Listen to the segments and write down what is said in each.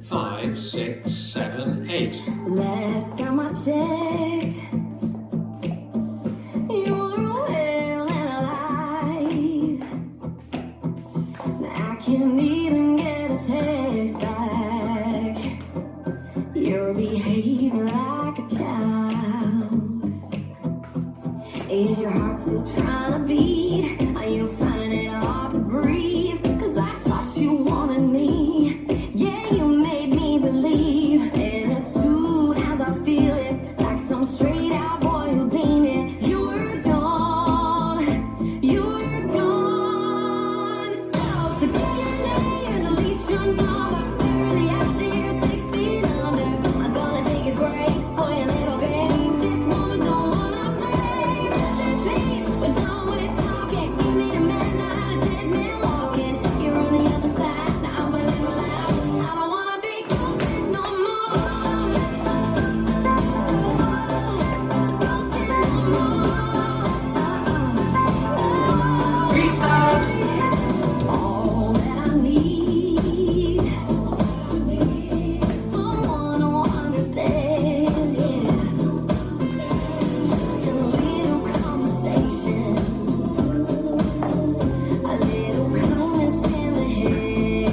5, 6, 7, 8. Last time I checked, you were well and alive. I can't even get a text back. You're behaving like a child. Is your heart still trying to beat? Are you finding it hard to breathe? 'Cause I thought you wanted me. Yeah, you made me believe. And as soon as I feel it, like some straight out boy who ain't it, you were gone. You were gone. It's tough to get your name and delete your number. Barely out there, 6 feet under. I'm gonna take a break for your little games. This woman don't wanna play. Rest in peace, we're done with talking. Give me a midnight, a dead man walking. You're on the other side, now I'm a little loud. I don't wanna be ghosted no more. Ghosted no more. Restart. All that I need is someone who understands, yeah. Just a little conversation, a little kindness in the head.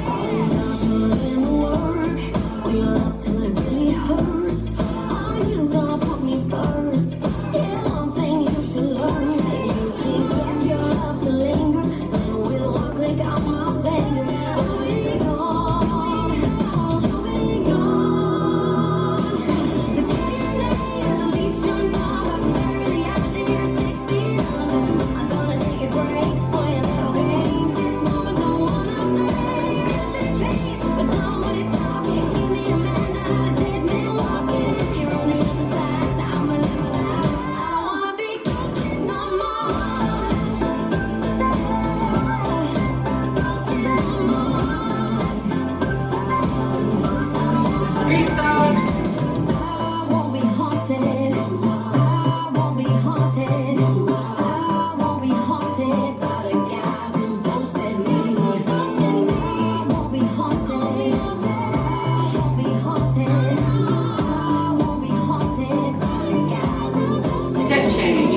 All you got put in the work, will you love till it really hurts? Are you gonna put me first? Yeah, one thing you should learn, if you can get your love to linger, then with one click on my finger, you'll be gone, you'll be gone. To get your name and delete your number, barely out there, 6 feet under. I'm gonna take a break for your little games. This woman don't wanna play. Rest in peace, we're done with talking. Give me a midnight, a dead man walking. You're on the other side, now I'm a little loud. I don't wanna be ghosted no more. Ghosted no more. Restart. I won't be haunted. I won't be haunted. I won't be haunted by the guys who ghosted me. I won't be haunted. I won't be haunted. I won't be haunted by the guys who ghosted Step change.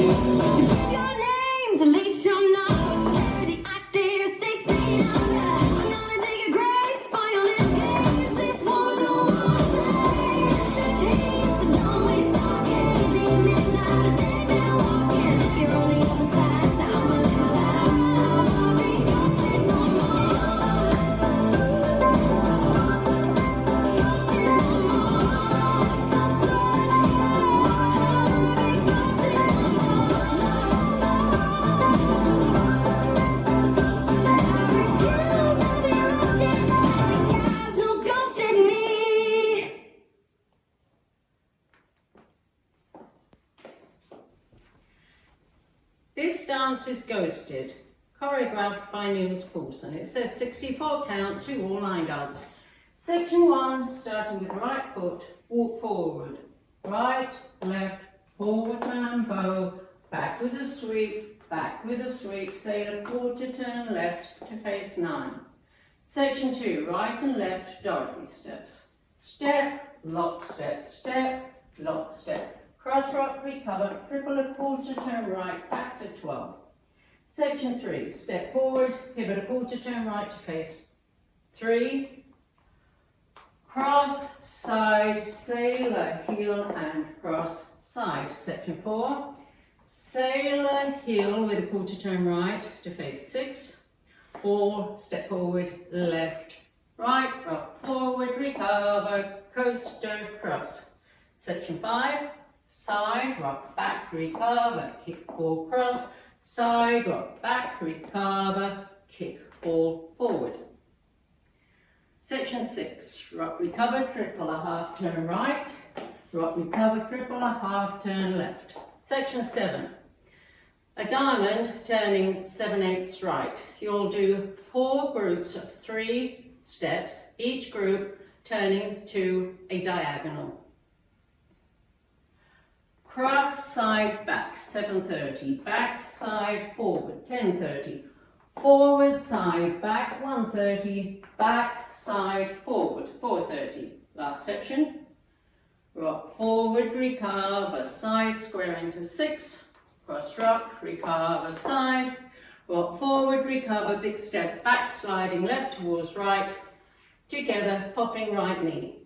your name, delete your number. Barely out there, 6 feet under. I'm gonna take a break for your little games. This woman don't wanna play. Rest in peace, we're done with talking. Give me a midnight, a dead man walking. You're on the other side, now I'm a little loud. I don't wanna be ghosted no more. Ghosted no more. This dance is Ghosted, choreographed by Niels Poulsen. It says 64 count to all line dance. Section 1, starting with right foot, walk forward. Right, left, forward turn and bow, back with a sweep, sailor quarter turn left to face 9. Section 2, right and left Dorothy steps. Step, lock, step, lock, step. Cross rock, recover, triple a quarter turn right, back to 12. Section 3, step forward, pivot a quarter turn right to face 3. Cross, side, sailor, heel and cross, side. Section 4, sailor, heel with a quarter turn right to face 6. Or step forward, left, right, rock forward, recover, coaster, cross. Section 5, side, rock back, recover, kick, ball, cross, side, rock back, recover, kick, ball, forward. Section 6, rock, recover, triple a half turn right, rock, recover, triple a half turn left. Section 7, a diamond turning 7/8 right. You'll do 4 groups of 3 steps, each group turning to a diagonal. Cross, side, back, 7:30, back, side, forward, 10:30, forward, side, back, 130, back, side, forward, 430. Last section. Rock forward, recover, side, square into 6, cross rock, recover, side, rock forward, recover, big step back, sliding left towards right, together, popping right knee.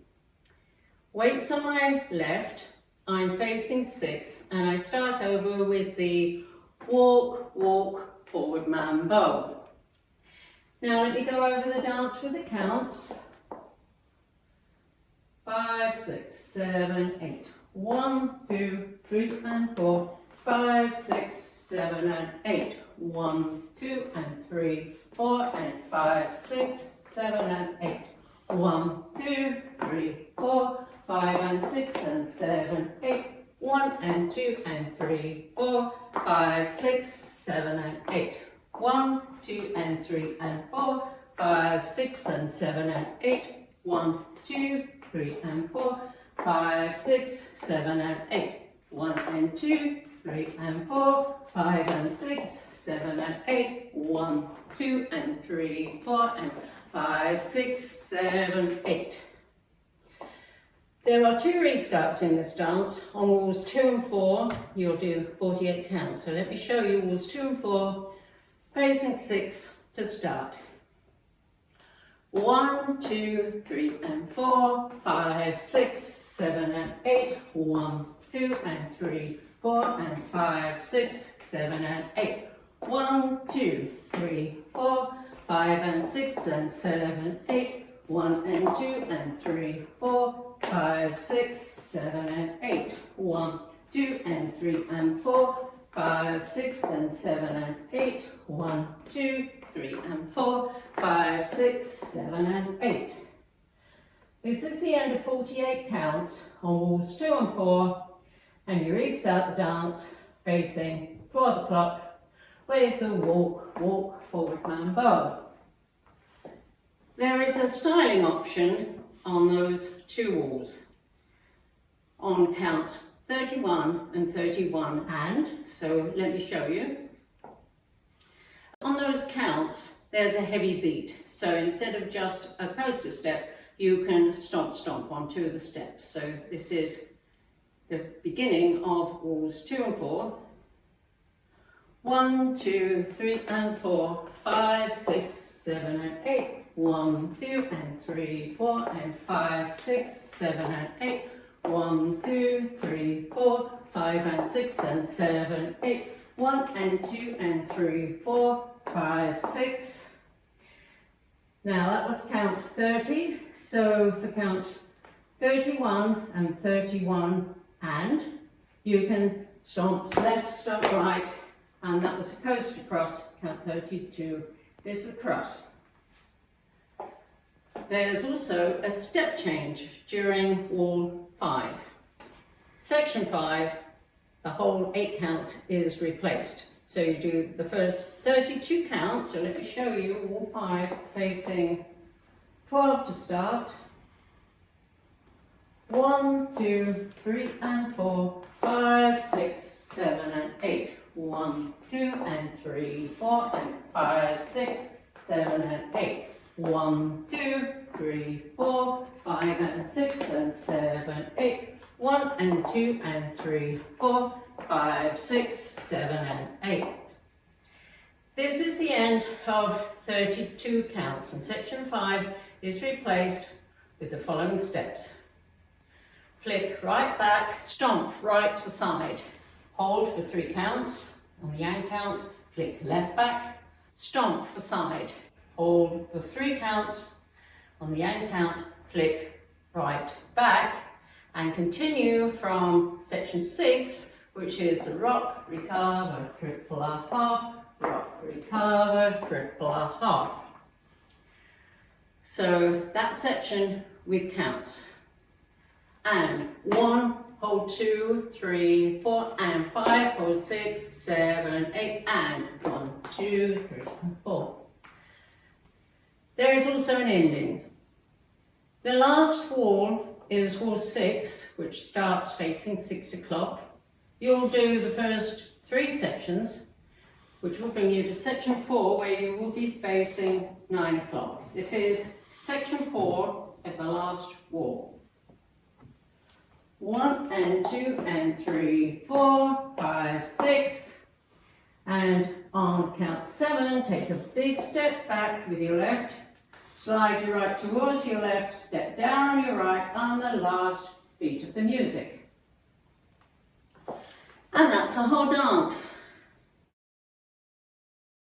Weights on my left, I'm facing 6, and I start over with the walk, walk, forward mambo. Now let me go over the dance with the counts. 5, 6, 7, 8. 1, 2, 3 and 4. 5, 6, 7 and 8. 1, 2 and 3, 4 and 5, 6, 7 and 8. 1, 2, 3, 4, 5 and 6 and 7, 8. 1 and 2 and 3, 4, 5, 6, 7 and 8. 1, 2 and 3 and 4, 5, 6 and 7 and 8. 1, 2, 3 and 4, 5, 6, 7 and 8. 1 and 2, 3 and 4, 5 and 6, 7 and 8. 1, 2 and 3, 4 and 5, 6, 7, 8. There are 2 restarts in this dance. On walls 2 and 4, you'll do 48 counts. So let me show you walls 2 and 4, facing 6 to start. 1, 2, 3 and 4, 5, 6, 7 and 8. 1, 2 and 3, 4 and 5, 6, 7 and 8. 1, 2, 3, 4, 5 and 6 and 7, 8. 1 and 2 and 3, 4, 5, 6, 7 and 8. 1, 2 and 3 and 4, 5, 6 and 7 and 8. 1, 2, 3 and 4, 5, 6, 7 and 8. This is the end of 48 counts on walls 2 and 4, and you restart the dance facing 12 o'clock with the walk, walk, forward mambo. There is a styling option on those 2 walls on counts 31 and 31 and, so let me show you. On those counts, there's a heavy beat. So instead of just a coaster step, you can stomp, stomp on 2 of the steps. So this is the beginning of walls 2 and 4. 1, 2, 3 and 4, 5, 6, 7 and 8. 1, 2 and 3, 4 and 5, 6, 7 and 8. 1, 2, 3, 4, 5 and 6 and 7, 8. 1 and 2 and 3, 4, 5, 6. Now that was count 30. So for count 31 and 31 and, you can stomp left, stomp right, and that was a coaster cross, count 32. This is a cross. There's also a step change during wall 5. Section 5, the whole 8 counts is replaced. So you do the first 32 counts, so let me show you wall 5 facing 12 to start. 1, 2, 3 and 4, 5, 6, 7 and 8. 1, 2 and 3, 4 and 5, 6, 7 and 8. 1, 2, 3, 4, 5 and 6 and 7, 8. 1 and 2 and 3, 4, 5, 6, 7 and 8. This is the end of 32 counts, and section 5 is replaced with the following steps. Flick right back, stomp right to side. Hold for 3 counts. On the yang count, flick left back, stomp for side. Hold for 3 counts. On the yang count, flick right back, and continue from section 6, which is the rock, recover, triple a half, rock, recover, triple a half. So that section with counts. And 1, hold 2, 3, 4, and 5, hold 6, 7, 8, and 1, 2, 3, and 4. There is also an ending. The last wall is wall 6, which starts facing 6 o'clock. You'll do the first 3 sections, which will bring you to section 4, where you will be facing 9 o'clock. This is section 4 of the last wall. 1 and 2 and 3, 4, 5, 6, and on count 7, take a big step back with your left, slide your right towards your left, step down your right on the last beat of the music. And that's the whole dance.